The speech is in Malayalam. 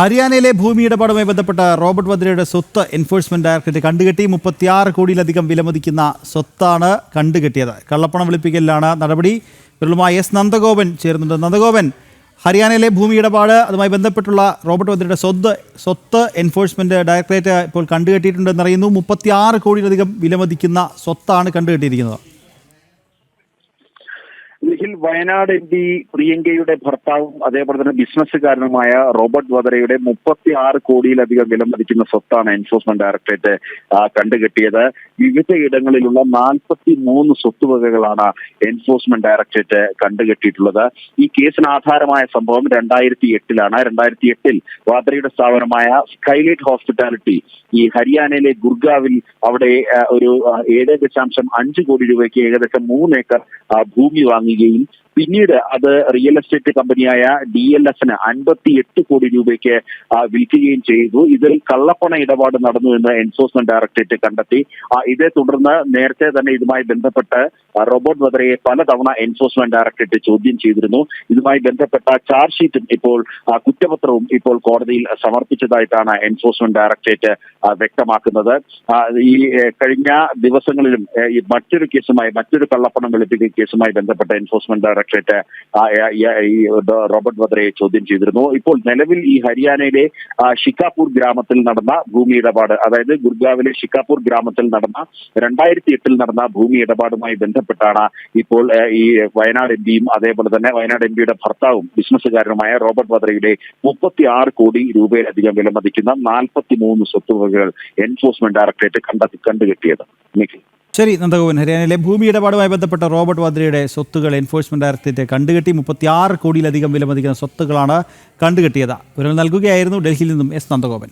ഹരിയാനയിലെ ഭൂമി ഇടപാടുമായി ബന്ധപ്പെട്ട റോബർട്ട് വദ്രയുടെ സ്വത്ത് എൻഫോഴ്സ്മെന്റ് ഡയറക്ടറേറ്റ് കണ്ടുകെട്ടി. 36 കോടിയിലധികം വിലമതിക്കുന്ന സ്വത്താണ് കണ്ടുകെട്ടിയത്. കള്ളപ്പണം വെളുപ്പിക്കലിലാണ് നടപടി. വിരളുമായി എസ് നന്ദഗോപൻ ചേരുന്നുണ്ട്. നന്ദഗോപൻ, ഹരിയാനയിലെ ഭൂമി ഇടപാട് അതുമായി ബന്ധപ്പെട്ടുള്ള റോബർട്ട് വദ്രയുടെ സ്വത്ത് എൻഫോഴ്സ്മെന്റ് ഡയറക്ടറേറ്റ് ഇപ്പോൾ കണ്ടുകെട്ടിയിട്ടുണ്ടെന്നറിയുന്നു. 36 കോടിയിലധികം വിലമതിക്കുന്ന സ്വത്താണ് കണ്ടുകെട്ടിയിരിക്കുന്നത്. നിഖിൽ, വയനാട് MP പ്രിയങ്കയുടെ ഭർത്താവും അതേപോലെ തന്നെ ബിസിനസ്സുകാരനുമായ റോബർട്ട് വദ്രയുടെ 36 കോടിയിലധികം വിലമതിക്കുന്ന സ്വത്താണ് എൻഫോഴ്സ്മെന്റ് ഡയറക്ടറേറ്റ് കണ്ടുകെട്ടിയത്. വിവിധ ഇടങ്ങളിലുള്ള 43 സ്വത്തുവകകളാണ് എൻഫോഴ്സ്മെന്റ് ഡയറക്ടറേറ്റ് കണ്ടുകെട്ടിയിട്ടുള്ളത്. ഈ കേസിന് ആധാരമായ സംഭവം 2008-ലാണ്. 2008-ൽ വദ്രയുടെ സ്ഥാപനമായ സ്കൈലൈറ്റ് ഹോസ്പിറ്റാലിറ്റി ഈ ഹരിയാനയിലെ ഗുർഗാവിൽ അവിടെ ഒരു 7.5 കോടി രൂപയ്ക്ക് ഏകദേശം 3 ഏക്കർ ഭൂമി വാങ്ങുകയും പിന്നീട് അത് റിയൽ എസ്റ്റേറ്റ് കമ്പനിയായ DLFന് 58 കോടി രൂപയ്ക്ക് വിൽക്കുകയും ചെയ്തു. ഇതിൽ കള്ളപ്പണ ഇടപാട് നടന്നു എന്ന് എൻഫോഴ്സ്മെന്റ് ഡയറക്ടറേറ്റ് കണ്ടെത്തി. ഇതേ തുടർന്ന് നേരത്തെ തന്നെ ഇതുമായി ബന്ധപ്പെട്ട് റോബർട്ട് വദ്രയെ പലതവണ എൻഫോഴ്സ്മെന്റ് ഡയറക്ടറേറ്റ് ചോദ്യം ചെയ്തിരുന്നു. ഇതുമായി ബന്ധപ്പെട്ട ചാർജ് ഷീറ്റും ഇപ്പോൾ കുറ്റപത്രവും ഇപ്പോൾ കോടതിയിൽ സമർപ്പിച്ചതായിട്ടാണ് എൻഫോഴ്സ്മെന്റ് ഡയറക്ടറേറ്റ് വ്യക്തമാക്കുന്നത്. ഈ കഴിഞ്ഞ ദിവസങ്ങളിലും മറ്റൊരു കള്ളപ്പണം വെളുപ്പിക്കൽ കേസുമായി ബന്ധപ്പെട്ട എൻഫോഴ്സ്മെന്റ് ഡയറക്ടറേറ്റ് റോബർട്ട് വദ്രയെ ചോദ്യം ചെയ്തിരുന്നു. ഇപ്പോൾ നിലവിൽ ഈ ഹരിയാനയിലെ ഷിക്കാപൂർ ഗ്രാമത്തിൽ നടന്ന ഭൂമി ഇടപാട്, അതായത് ഗുർഗാവിലെ ഷിക്കാപൂർ ഗ്രാമത്തിൽ നടന്ന 2008-ൽ നടന്ന ഭൂമി ഇടപാടുമായി ബന്ധപ്പെട്ടാണ് ഇപ്പോൾ ഈ വയനാട് MPയും അതേപോലെ തന്നെ വയനാട് MPയുടെ ഭർത്താവും ബിസിനസ്സുകാരനുമായ റോബർട്ട് വദ്രയുടെ 36 കോടി രൂപയിലധികം വിലമതിക്കുന്ന 43 സ്വത്തുവകകൾ എൻഫോഴ്സ്മെന്റ് ഡയറക്ടറേറ്റ് കണ്ടുകെട്ടിയത്. ശരി നന്ദഗോപൻ, ഹരിയാനയിലെ ഭൂമി ഇടപാടുമായി ബന്ധപ്പെട്ട റോബർട്ട് വദ്രയുടെ സ്വത്തുകൾ എൻഫോഴ്സ്മെന്റ് ഡയറക്ടറേറ്റ് കണ്ടുകെട്ടി. 36 കോടിയിലധികം വിലമതിക്കുന്ന സ്വത്തുകളാണ് കണ്ടുകെട്ടിയത്. വിവരങ്ങൾ നൽകുകയായിരുന്നു ഡൽഹിയിൽ നിന്നും എസ് നന്ദഗോപൻ.